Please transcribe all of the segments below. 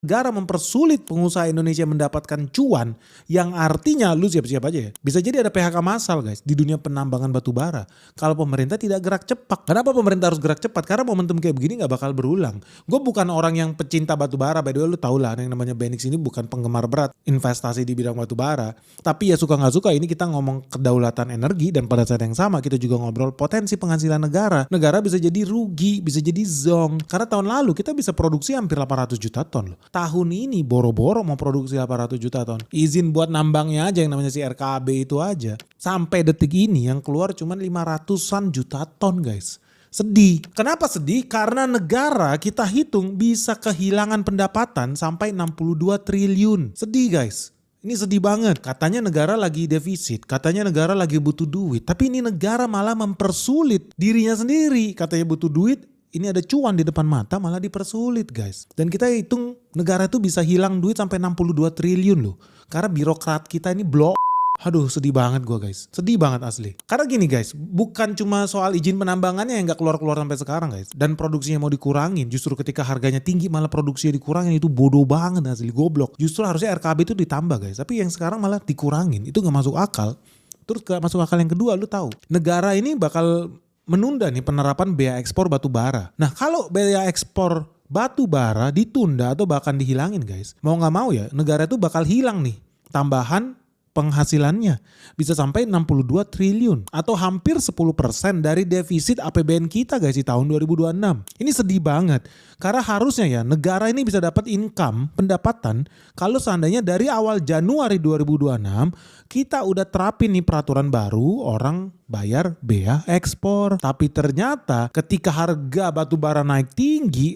negara mempersulit pengusaha Indonesia mendapatkan cuan, yang artinya lu siap-siap aja ya. Bisa jadi ada PHK massal guys di dunia penambangan batu bara. Kalau pemerintah tidak gerak cepat. Kenapa pemerintah harus gerak cepat? Karena momentum kayak begini gak bakal berulang. Gue bukan orang yang pecinta batu bara, by the way lu tau lah yang namanya Benix ini bukan penggemar berat investasi di bidang batu bara. Tapi ya suka gak suka ini kita ngomong kedaulatan energi, dan pada saat yang sama kita juga ngobrol potensi penghasilan negara. Negara bisa jadi rugi, bisa jadi zonk. Karena tahun lalu kita bisa produksi hampir 800 juta ton loh. Tahun ini boro-boro mau produksi 800 juta ton. Izin buat nambangnya aja yang namanya si RKAB itu aja. Sampai detik ini yang keluar cuma 500-an juta ton guys. Sedih. Kenapa sedih? Karena negara kita hitung bisa kehilangan pendapatan sampai 62 triliun. Sedih guys. Ini sedih banget. Katanya negara lagi defisit. Katanya negara lagi butuh duit. Tapi ini negara malah mempersulit dirinya sendiri. Katanya butuh duit. Ini ada cuan di depan mata malah dipersulit guys. Dan kita hitung negara itu bisa hilang duit sampai 62 triliun loh. Karena birokrat kita ini blok. Aduh sedih banget gue guys. Sedih banget asli. Karena gini guys. Bukan cuma soal izin penambangannya yang gak keluar-keluar sampai sekarang guys. Dan produksinya mau dikurangin. Justru ketika harganya tinggi malah produksinya dikurangin. Itu bodoh banget asli. Goblok. Justru harusnya RKB itu ditambah guys. Tapi yang sekarang malah dikurangin. Itu gak masuk akal. Terus gak masuk akal yang kedua lu tahu. Negara ini bakal menunda nih penerapan bea ekspor batu bara. Nah kalau bea ekspor batu bara ditunda atau bahkan dihilangin guys. Mau gak mau ya negara itu bakal hilang nih tambahan penghasilannya. Bisa sampai 62 triliun. Atau hampir 10% dari defisit APBN kita guys di tahun 2026. Ini sedih banget. Karena harusnya ya negara ini bisa dapat income, pendapatan. Kalau seandainya dari awal Januari 2026 kita udah terapin nih peraturan baru orang bayar bea ekspor. Tapi ternyata ketika harga batu bara naik tinggi,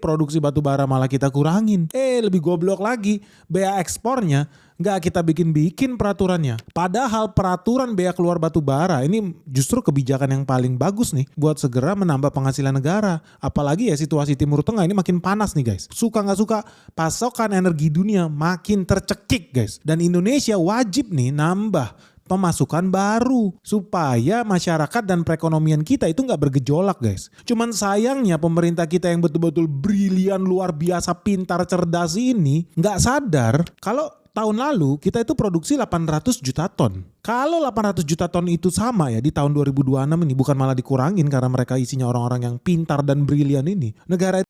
produksi batu bara malah kita kurangin. Lebih goblok lagi, bea ekspornya nggak kita bikin peraturannya. Padahal peraturan bea keluar batu bara ini justru kebijakan yang paling bagus nih buat segera menambah penghasilan negara. Apalagi ya situasi Timur Tengah ini makin panas nih guys. Suka nggak suka pasokan energi dunia makin tercekik guys. Dan Indonesia wajib nih nambah pemasukan baru supaya masyarakat dan perekonomian kita itu nggak bergejolak guys. Cuman sayangnya pemerintah kita yang betul-betul brilian, luar biasa, pintar, cerdas ini nggak sadar kalau tahun lalu kita itu produksi 800 juta ton. Kalau 800 juta ton itu sama ya di tahun 2026 ini bukan malah dikurangin karena mereka isinya orang-orang yang pintar dan brilian ini. Negara